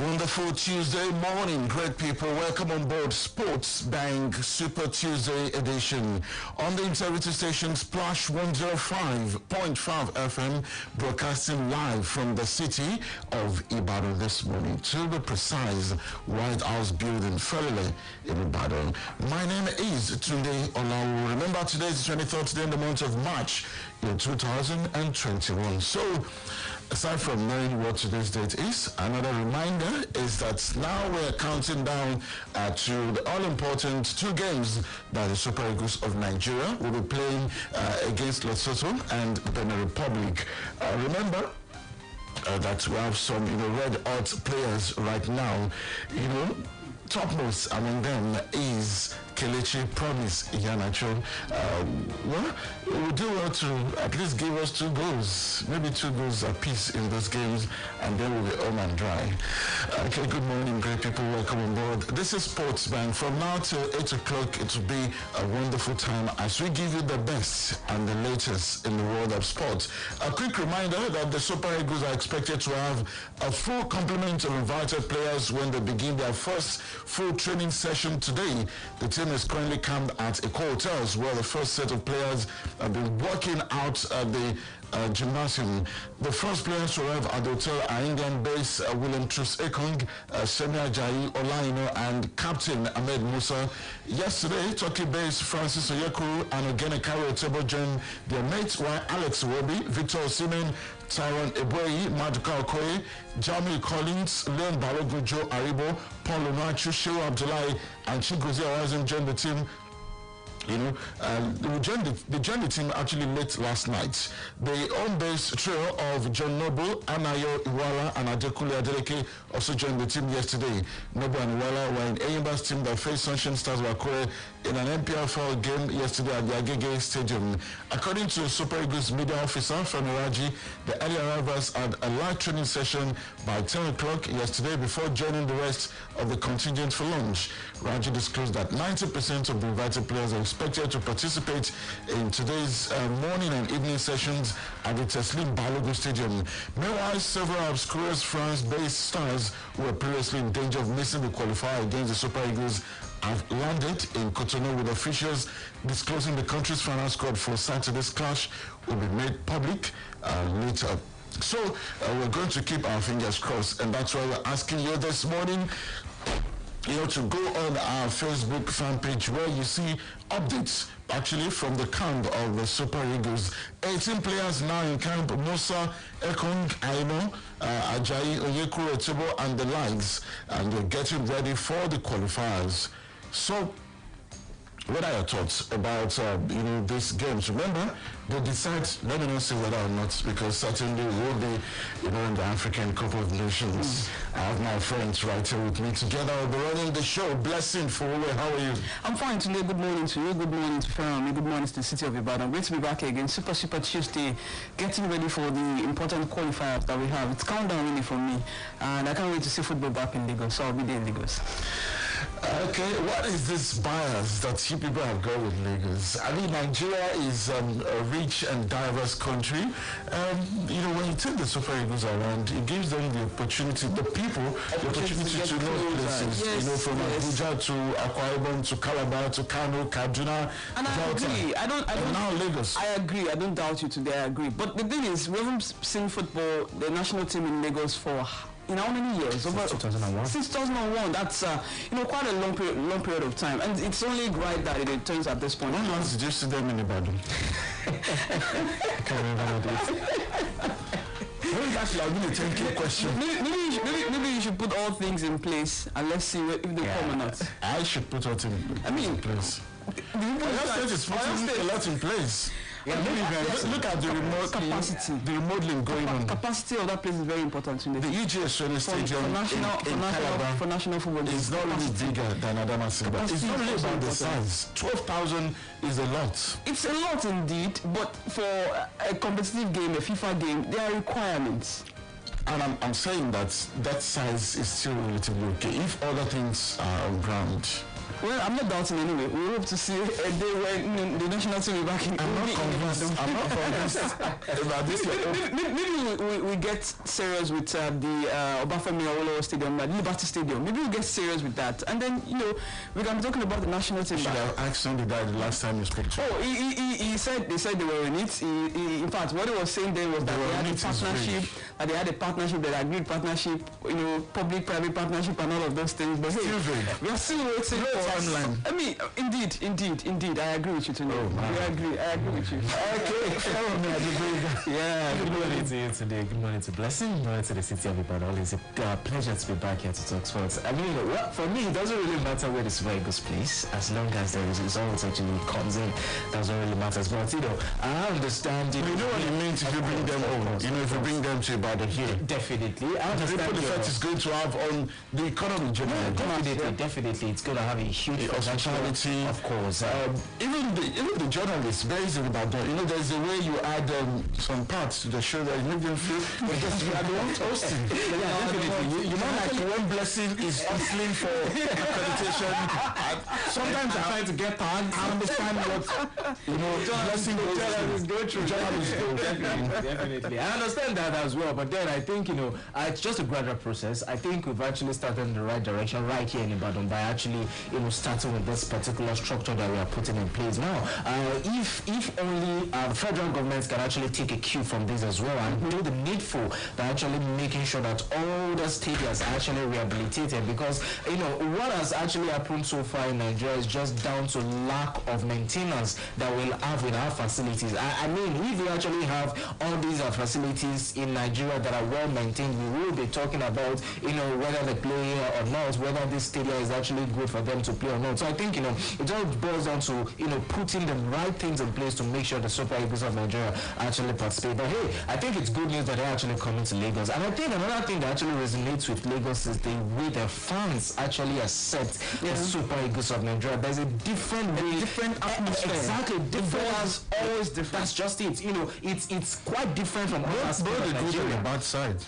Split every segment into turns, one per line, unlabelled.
Wonderful Tuesday morning, great people. Welcome on board Sports Bank Super Tuesday edition on the integrity station Splash 105.5 FM, broadcasting live from the city of Ibadan this morning. To be precise, White House building, Felele in Ibadan. My name is Tunde Olawuwo. Remember, today is the 23rd day in the month of March in 2021. So, aside from knowing what today's date is, another reminder is that now we're counting down to the all-important two games that the Super Eagles of Nigeria will be playing against Lesotho and Benin Republic. Remember that we have some, red hot players right now. Topmost among them is Kelechi Promise Iheanacho. Well, we will do well to at least give us 2 goals, maybe 2 goals apiece in those games, and then we'll be home and dry. Okay, good morning, great people. Welcome on board. This is Sports Bank. From now till 8 o'clock, it will be a wonderful time as we give you the best and the latest in the world of sport. A quick reminder that the Super Eagles are expected to have a full complement of invited players when they begin their first full training session today. The team is currently camped at Eko Hotels, where the first set of players have been working out at the gymnasium. The first players to arrive at the hotel are England-based William Troost-Ekong, Semi Ajayi Olaino, and Captain Ahmed Musa. Yesterday, Turkey-based Francis Oyekuru and Ogene Kari joined their mates, while Alex Iwobi, Victor Osimhen, Tyrone Eboyi, Maduka Okoye, Jamie Collins, Leon Balogun, Joe Aribo, Paul Onuachu, Shehu Abdullahi, and Chigozie Awazim joined the team. They joined the team actually late last night. The home-based trio of John Noble, Anayo Iwala, and Adekunle Adeleke also joined the team yesterday. Noble and Iwala were in Eyimba's team that faced Sunshine Stars Wakure in an NPFL game yesterday at the Agege Stadium. According to Super Eagles media officer Femi Raji, the early arrivals had a light training session by 10 o'clock yesterday before joining the rest of the contingent for lunch. Raji disclosed that 90% of the invited players are expected to participate in today's morning and evening sessions at the Teslim Balogun Stadium. Meanwhile, several obscure France-based stars who were previously in danger of missing the qualifier against the Super Eagles have landed in Cotonou, with officials disclosing the country's final squad for Saturday's clash will be made public later. So we're going to keep our fingers crossed, and that's why we're asking you this morning to go on our Facebook fan page, where you see updates actually from the camp of the Super Eagles. 18 players now in camp: Musa, Ekong, Aino, Ajayi, Oyekuru, Etibo, and the likes, and they're getting ready for the qualifiers. So, what are your thoughts about these games? Remember, they decide, let me not say whether or not, because certainly will be in the African Cup of Nations. I have my friends right here with me. Together we'll be running the show. Blessing for you. How are you?
I'm fine today. Good morning to you. Good morning to Ferrami. Good morning to the city of Ibadan. Great to be back again. Super Tuesday, getting ready for the important qualifiers that we have. It's countdown really for me, and I can't wait to see football back in Lagos. So I'll be there in Lagos.
Okay, what is this bias that you people have got with Lagos? I mean, Nigeria is a rich and diverse country. When you take the Super Eagles around, it gives them the opportunity, the people, the opportunity to know places.
Yes,
from Abuja to Akwa Ibom to Calabar to Kano, Kaduna.
And I agree. I don't.
Now Lagos.
I agree. I don't doubt you today. I agree. But the thing is, we haven't seen football, the national team in Lagos for. In how many years?
Since 2001.
Since 2001. That's quite a long period of time, and it's only right that it turns at this point.
When last did you see them in Ibadan? I can't remember that. Maybe that's like a 10K question.
Maybe you should put all things in place and let's see if they come or not.
I should put all things in place. Oyo State is putting a lot in place. Yeah, look at the remote capacity, the remodeling going on.
Capacity of that place is very important to me.
The EGS Training Stadium
for national football
is not really bigger than Adamasimba. It's not really about the size. 12,000 is a lot.
It's a lot indeed, but for a competitive game, a FIFA game, there are requirements.
And I'm saying that size is still relatively okay if other things are on ground.
Well, I'm not doubting anyway. We hope to see a day when the national team will be back in.
I'm not convinced about this.
Maybe we get serious with the Obafemi Awolowo Stadium, Liberty Stadium. Maybe we get serious with that, and then we can be talking about the national team.
Should I ask Tunde that the last time you spoke to him?
Oh, he said they were in it. In fact, what he was saying then was that they had a partnership. That they had a partnership, that agreed partnership, public-private partnership, and all of those things. But hey, we are still waiting.
Timeline.
I mean, indeed, I agree with you, Tunde. I agree with you.
Okay,
yeah, good morning to you today. Good morning to Blessing. Good morning to the city of Ibadan. Always a pleasure to be back here to talk sports. I mean, for me, it doesn't really matter where the Super Eagles plays, as long as there is results actually comes in. Doesn't really matter. But I understand.
You know what it means if you bring them home. If you bring them to Ibadan here.
Definitely, I understand.
The effect is going to have on the economy generally.
Definitely, it's going to have a huge
hospitality,
of course.
Even the journalists based in Ibadan, there's a way you add some parts to the show that make them feel because we are the ones hosting. Definitely. You know, like one Blessing is hustling for accreditation. Sometimes I'm trying to get tagged. I understand what Blessing go through.
Definitely. I understand that as well, but then I think it's just a gradual process. I think we've actually started in the right direction right here in Ibadan by actually starting with this particular structure that we are putting in place now. If only the federal government can actually take a cue from this as well and do the needful by actually making sure that all the stadiums are actually rehabilitated, because what has actually happened so far in Nigeria is just down to lack of maintenance that we'll have with our facilities. I mean, if we actually have all these facilities in Nigeria that are well maintained, we will be talking about whether they play here or not, whether this stadium is actually good for them to play or not. So I think it all boils down to putting the right things in place to make sure the Super Eagles of Nigeria actually participate. But hey, I think it's good news that they're actually coming to Lagos. And I think another thing that actually resonates with Lagos is the way the fans actually accept the Super Eagles of Nigeria. There's a different atmosphere. Exactly, different. Always different. That's just it. It's quite different from other
sports. Both the good and the bad side.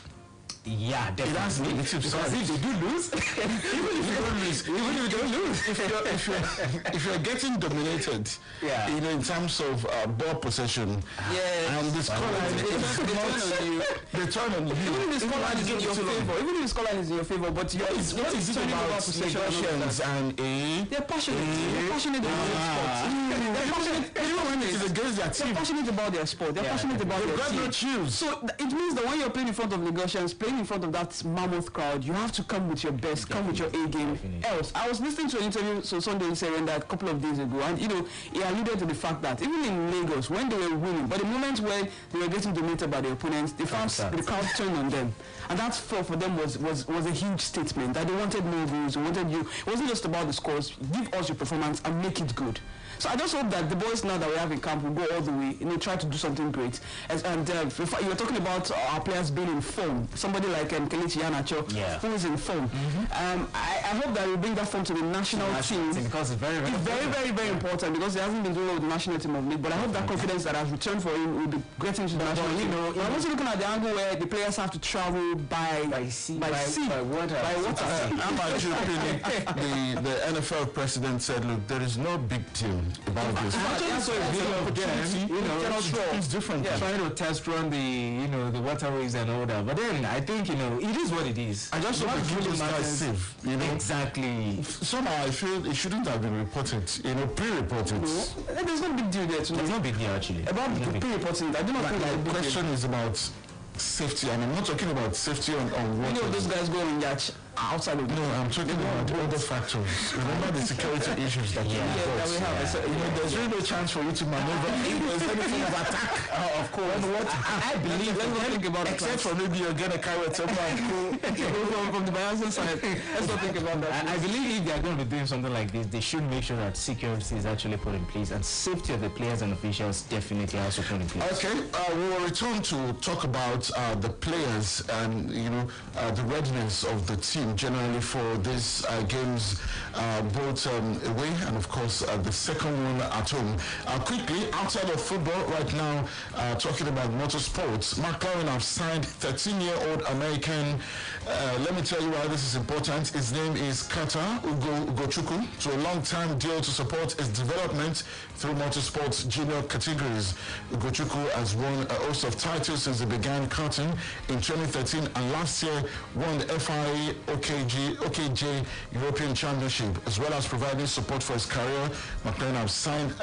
Yeah, definitely.
Because if they do lose, even if you don't lose, if you're getting dominated, in terms of ball possession, and the scoreline, they turn on you.
Even if the scoreline is in your favor, but what is it about
negotiations and
they're passionate. They're passionate about their sport. They're passionate about their sport. They're passionate about their team. So it means that when you're playing in front of negotiations, playing in front of that mammoth crowd, you have to come with your best, come with your A game. Else, I was listening to an interview Sunday Serenda a couple of days ago, and he alluded to the fact that even in Lagos, when they were winning, but the moment when they were getting dominated by the opponents, the crowd turned on them, and that for them was a huge statement that they wanted more goals. They wanted you. It wasn't just about the scores. Give us your performance and make it good. So I just hope that the boys now that we have in camp will go all the way, try to do something great. And you were talking about our players being in form. Somebody like Kelechi Iheanacho, who is in form. I hope that we bring that form to the national team,
because it's very,
very important, because he hasn't been doing well with the national team of late. But I hope that confidence that has returned for him will be getting to the national team. I'm also looking at the angle where the players have to travel by water.
I'm actually the NFL president said, look, there is no big deal about this.
It's different. Trying to test run the waterways and all that. But then I think it is what it is.
I just want to keep those guys safe.
Exactly.
Somehow I feel it shouldn't have been reported. Pre-reported.
There's no big deal there.
There's no big deal actually.
About the pre-reporting, I do not think
the question is about safety. I mean, I'm not talking about safety on water.
Many of those guys go in yacht outside of
I'm talking about other factors. Remember the security issues that we have. There's really no chance for you to maneuver if there's any form of attack.
Of course.
I believe,
let's not think about it.
Except for maybe you're going to carry it somewhere
from the Bayelsa side. Let's not think about that.
I believe if they're going to be doing something like this, they should make sure that security is actually put in place, and safety of the players and officials definitely also put in place.
Okay, we will return to talk about about the players and the readiness of the team generally for these games, both away and of course the second one at home. Quickly, outside of football right now, talking about motorsports, McLaren have signed 13-year-old American. Let me tell you why this is important. His name is Kata Ugochukwu, to a long-time deal to support his development through motorsports junior categories. Ugochukwu has won a host of titles since he began karting in 2013, and last year won the FIA OKJ European Championship, as well as providing support for his career. McLaren have signed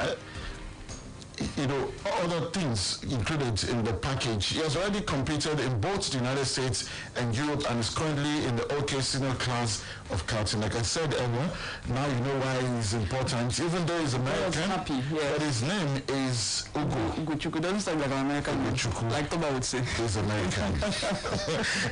other things included in the package. He has already competed in both the United States and Europe and is currently in the OK senior class of karting. Like I said earlier, now you know why he's important, even though he's American. But his name is
Ugochukwu. Doesn't sound like an American name. Like Toba would say.
He's American.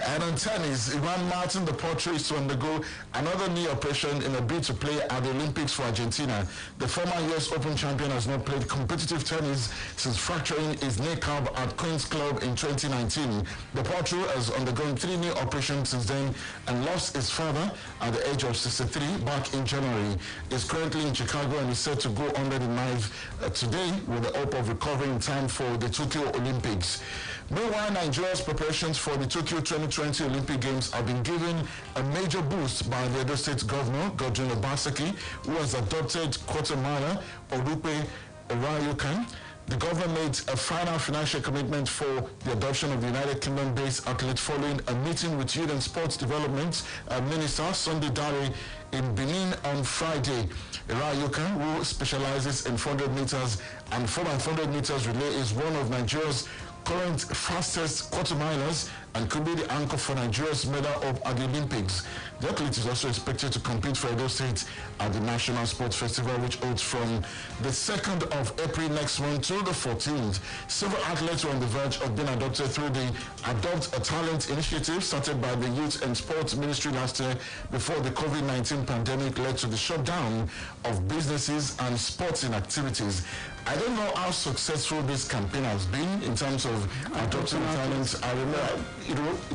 And on tennis, Ivan Martin, the portrait, is to undergo another knee operation in a bid to play at the Olympics for Argentina. The former US Open champion has not played competitive tennis since fracturing his kneecap at Queen's Club in 2019. The portrait has undergone 3 knee operations since then and lost his father at the age of 63 back in January. He's currently in Chicago and is set to go under the knife today with the hope of recovering in time for the Tokyo Olympics. Meanwhile, Nigeria's preparations for the Tokyo 2020 Olympic Games have been given a major boost by the Edo State Governor, Godwin Obaseki, who has adopted quarter miler Olupe Orayukan. The governor made a final financial commitment for the adoption of the United Kingdom-based athlete following a meeting with Youth and Sports Development Minister Sunday Dare in Benin on Friday. Irayukan, who specializes in 400 meters and 4x400 meters relay, is one of Nigeria's current fastest quarter milers and could be the anchor for Nigeria's medal at the Olympics. The athlete is also expected to compete for Edo State at the National Sports Festival, which holds from the 2nd of April next month to the 14th. Several athletes were on the verge of being adopted through the Adopt a Talent initiative started by the Youth and Sports Ministry last year before the COVID-19 pandemic led to the shutdown of businesses and sporting activities. I don't know how successful this campaign has been in terms of adopting talents. I remember,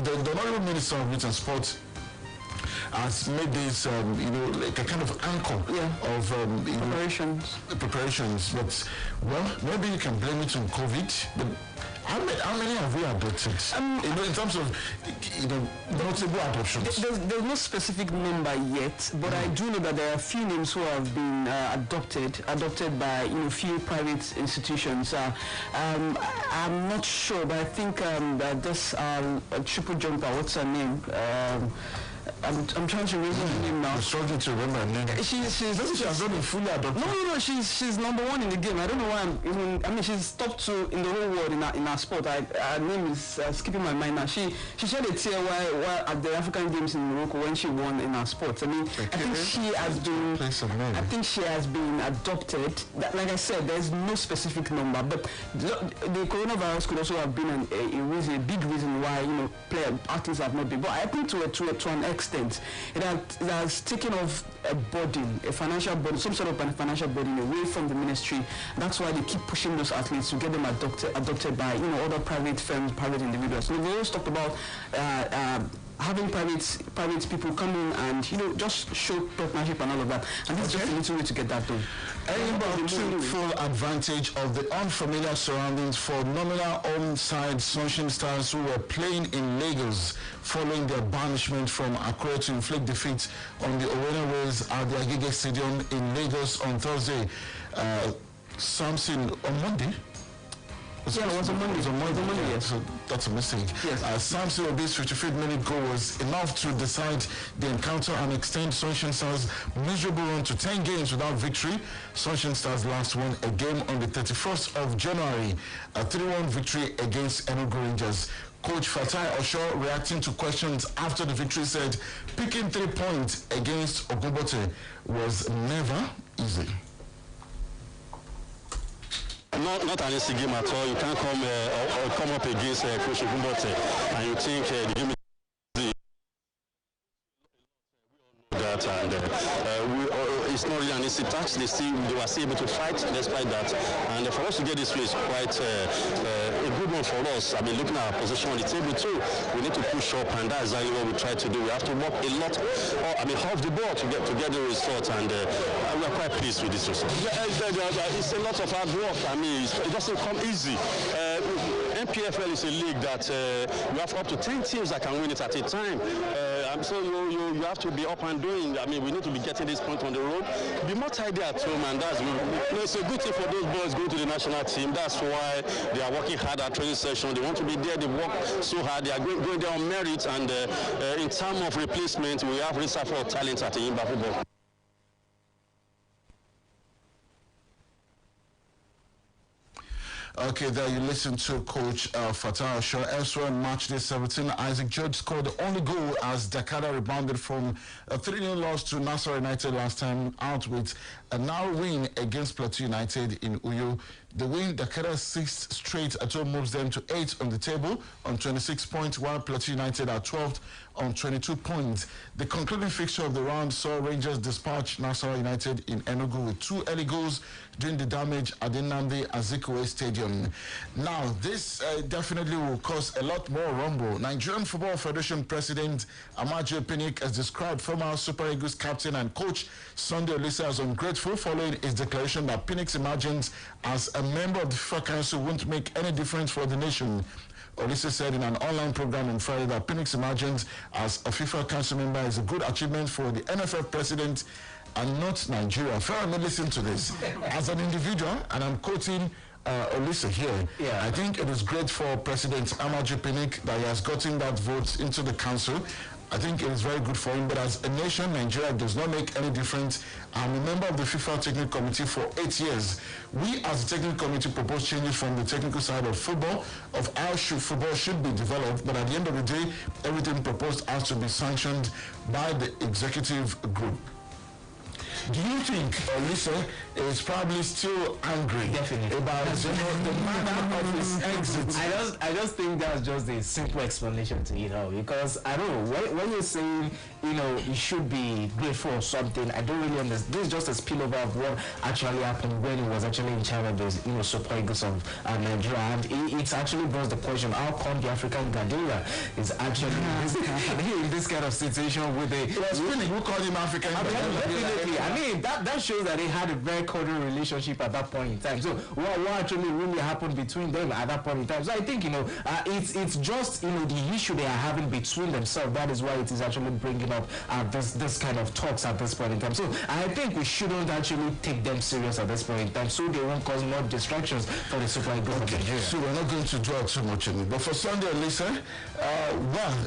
the Honorable Minister of Youth and Sports has made this, like a kind of anchor of preparations. But, well, maybe you can blame it on COVID. But how many have we adopted? In terms of, notable adoptions.
There's no specific number yet, but I do know that there are a few names who have been adopted by few private institutions. I'm not sure, but I think that this triple jumper, what's her name? I'm trying to remember her name now.
I'm struggling to remember her name. She has not been fully adopted.
No, she's number 1 in the game. I don't know why she's top 2 in the whole world in our sport. Her name is skipping my mind now. She shed a tear while at the African Games in Morocco when she won in our sport. I think she has been adopted. Like I said, there's no specific number, but the coronavirus could also have been a big reason why athletes have not been. But I think to an extent, it has taken off a burden, a financial burden, some sort of financial burden away from the ministry. That's why they keep pushing those athletes to get them adopted by other private firms, private individuals. So we've always talked about having private people come in and just show partnership and all of that. And this is just a little way to get that done.
Edinburgh took full advantage of the unfamiliar surroundings for nominal home side Sunshine Stars who were playing in Lagos following their banishment from Accra to inflict defeat on the Owena Ways at the Agege Stadium in Lagos on Thursday. Samson on Monday.
It was on Monday.
Yes. So that's a mistake.
Yes.
Samson Obi's 55th-minute goal was enough to decide the encounter and extend Sunshine Stars' miserable run to 10 games without victory. Sunshine Stars last won a game on the 31st of January, a 3-1 victory against Enugu Rangers. Coach Fatai Osho, reacting to questions after the victory, said picking 3 points against Ogunbote was never easy.
Not an easy game at all. You can't come up against Coach Ogunbote and you think the game is easy. That and it's not really an easy task. They were still able to fight despite that. And for us to get this way is quite a good one for us. I mean, looking at our position on the table too, we need to push up, and that's exactly what we try to do. We have to work a lot, off the ball to get the result, and we are quite pleased with this result. Yeah, it's a lot of hard work. I mean, it doesn't come easy. NPFL is a league that you have up to 10 teams that can win it at a time. So you have to be up and doing. I mean, we need to be getting this point on the road. Be more tidy at home, and it's a good thing for those boys going to the national team. That's why they are working hard at training session. They want to be there. They work so hard. They are going there on merit, and in terms of replacement, we have reserve for talent at the Imba football.
Okay, there you listen to Coach Fatah Shaw. Elsewhere in match day 17, Isaac George scored the only goal as Dakar rebounded from a 3-0 loss to Nassau United last time out with a narrow win against Plateau United in Uyo. The win, Dakara's 6th straight at home, moves them to 8th on the table on 26 points, while Plateau United are 12th on 22 points. The concluding fixture of the round saw Rangers dispatch Nassau United in Enugu with 2 early goals during the damage at the Nnamdi Azikiwe Stadium. Now, this definitely will cause a lot more rumble. Nigerian Football Federation President Amaje Pinnick has described former Super Eagles captain and coach Sunday Olise as ungrateful following his declaration that Pinnick's emergence as a member of the FIFA Council won't make any difference for the nation. Olise said in an online program on Friday that Pinnick's emergence as a FIFA Council member is a good achievement for the NFF president and not Nigeria. Fair enough, listen to this. As an individual, and I'm quoting Olise here, I think it is great for President Amaje Pinnick that he has gotten that vote into the council. I think it is very good for him, but as a nation, Nigeria does not make any difference. I'm a member of the FIFA Technical Committee for 8 years. We as the Technical Committee propose changes from the technical side of football, of how football should be developed, but at the end of the day, everything proposed has to be sanctioned by the executive group. Do you think Olise is probably still angry about the manner of his exit?
I just think that's just a simple explanation to it all, because I don't know, when you're saying, you should be grateful or something, I don't really understand. This is just a spillover of what actually happened when he was actually in charge of the Super Eagles of Nigeria, and it actually brought the question, how come the African Gadilla is actually in this kind of situation with the...
Who called him African Gadilla?
I mean, that shows that they had a very cordial relationship at that point in time. So what actually really happened between them at that point in time? So I think, it's just, the issue they are having between themselves. That is why it is actually bringing up this kind of talks at this point in time. So I think we shouldn't actually take them serious at this point in time, so they won't cause more distractions for the Super Eagles of Nigeria.
So we're not going to draw too much in it. But for Sunday Olise,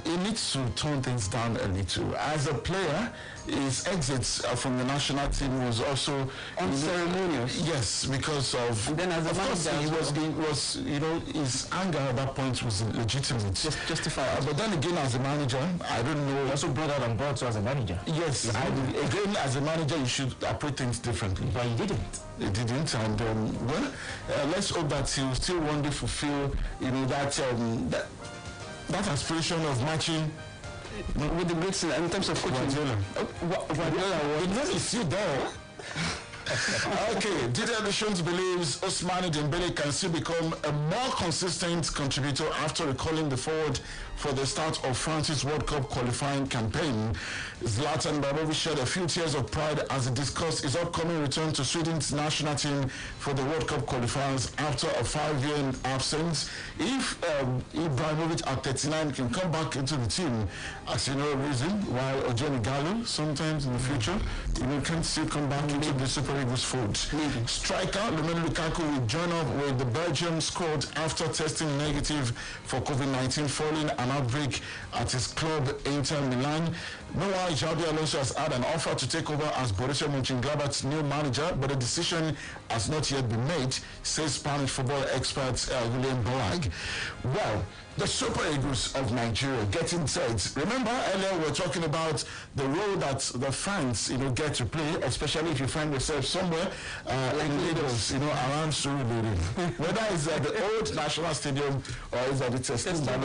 he needs to tone things down a little. As a player, his exits from the national team was also
unceremonious.
Yes, because of. And then as a manager, his anger at that point was legitimate, justified. But then again, as a manager, I don't know.
He also brought that on board as a manager.
Yes, again, as a manager, you should approach things differently.
But he didn't.
He didn't, and let's hope that he will still one day fulfill, that aspiration of matching.
With the great in terms of coaching.
Guardiola, the name is still there. Okay, Didier Deschamps believes Ousmane Dembele can still become a more consistent contributor after recalling the forward for the start of France's World Cup qualifying campaign. Zlatan Ibrahimovic shed a few tears of pride as he discussed his upcoming return to Sweden's national team for the World Cup qualifiers after a 5-year absence. If Ibrahimovic at 39 can come back into the team, as you know, reason while Ojeni Gallo sometimes in the future, can still come back into the Super Eagles fold. Striker Romelu Lukaku will join up with the Belgium squad after testing negative for COVID-19 following an outbreak at his club Inter Milan. Meanwhile, Xabi Alonso has had an offer to take over as Borussia Mönchengladbach's new manager, but the decision has not yet been made, says Spanish football expert William Boag. Well, the Super Eagles of Nigeria getting set. Remember earlier we were talking about the role that the fans, get to play, especially if you find yourself somewhere in Lagos, around Surulere. Whether it's at the old National Stadium or it's at the Testing Stadium,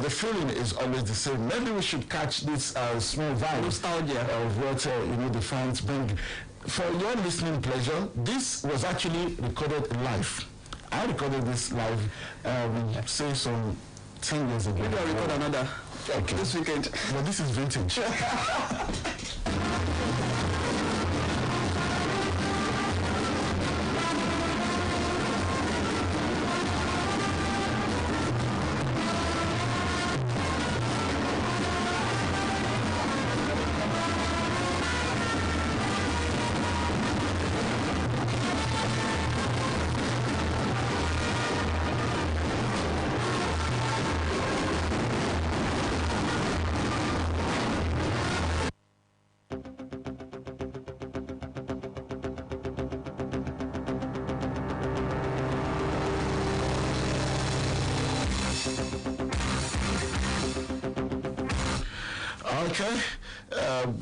the feeling is always the same. Maybe we should catch this small vibe of what the fans bring. For your listening pleasure, this was actually recorded live. I recorded this live, say some 10 years ago.
Maybe I'll record another this weekend.
Well, this is vintage. Okay,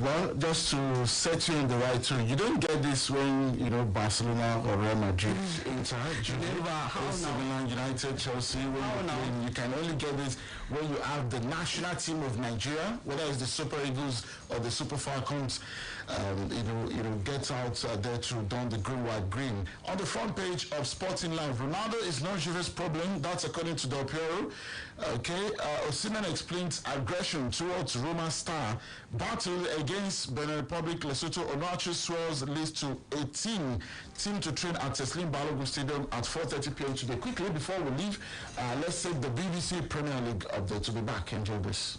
well, just to set you in the right tune, you don't get this when, Barcelona or Real Madrid interact. Milan, United, Chelsea, you can only get this when you have the national team of Nigeria, whether it's the Super Eagles or the Super Falcons, get out there to don the green, white, green. On the front page of Sporting Life, Ronaldo is not Juve's problem. That's according to Del Piero. Okay, Osimhen explains aggression towards Roma star. Battle against Benin Republic, Lesotho. Onachu swears list to 18 team to train at Teslim Balogun Stadium at 4:30 p.m. today. Quickly, before we leave, let's take the BBC Premier League update. To be back. Enjoy this.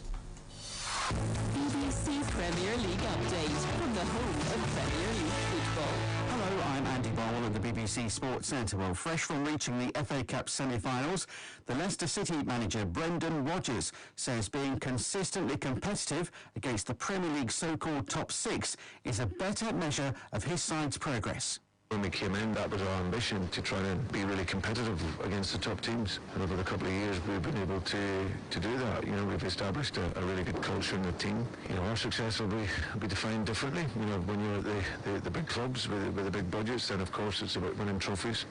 BBC Premier League update from the home of Premier League football.
Hello, I'm Andy Barwell at the BBC Sports Centre. Well, fresh from reaching the FA Cup semi-finals, the Leicester City manager Brendan Rodgers says being consistently competitive against the Premier League's so-called top six is a better measure of his side's progress.
When we came in, that was our ambition, to try and be really competitive against the top teams. And over a couple of years, we've been able to do that. We've established a really good culture in the team. Our success will be defined differently. When you're at the big clubs with the big budgets, then of course it's about winning trophies.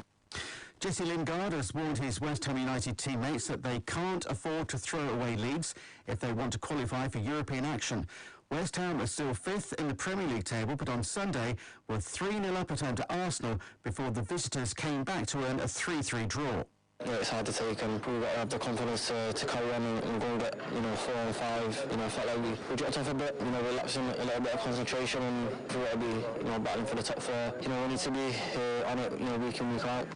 Jesse Lingard has warned his West Ham United teammates that they can't afford to throw away leads if they want to qualify for European action. West Ham are still fifth in the Premier League table, but on Sunday were 3-0 up at home to Arsenal before the visitors came back to earn a 3-3 draw.
It's hard to take, and we've got to have the confidence to carry on and go and get 4 and 5. I felt like we dropped off a bit, relapsing a little bit of concentration, and if we want to be battling for the top 4, we need to be on it week in, week out.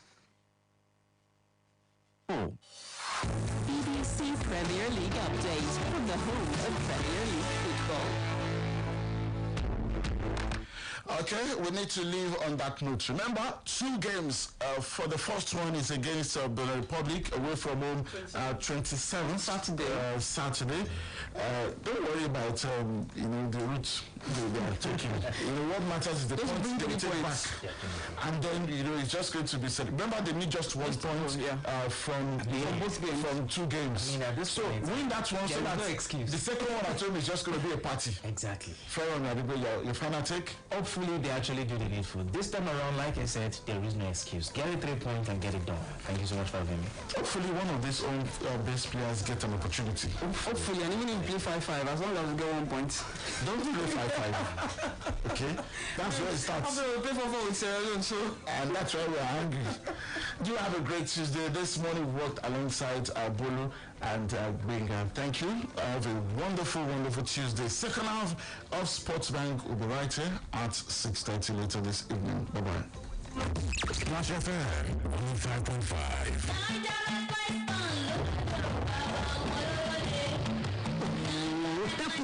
BBC Premier League update from the home of Premier League football.
Okay, we need to leave on that note. Remember, 2 games. For the first one is against Benin Republic, away from home, 27th Saturday. Don't worry about the route they are taking. What matters is the points they take back. And then it's just going to be said. Remember, they need just 1 point from 2 games. So win that one, so that the second one at home is just going to be a party.
Exactly.
Fair on your final take.
Hopefully they actually do the needful. This time around, like I said, there is no excuse. Get a 3 point and get it done. Thank you so much for having me.
Hopefully one of these own best players get an opportunity.
Hopefully, and even if you play 5-5, as long as we get 1 point.
Don't play 5-5. Okay? That's where it starts.
After we play 4-4 with Sierra Leone, so...
And that's why we're angry. Do have a great Tuesday. This morning we worked alongside Bolu and Benga. Thank you. Have a wonderful, wonderful Tuesday. Second half of Sports Bank will be right here at 6:30 later this evening. Bye-bye.
Splash FM 105.5.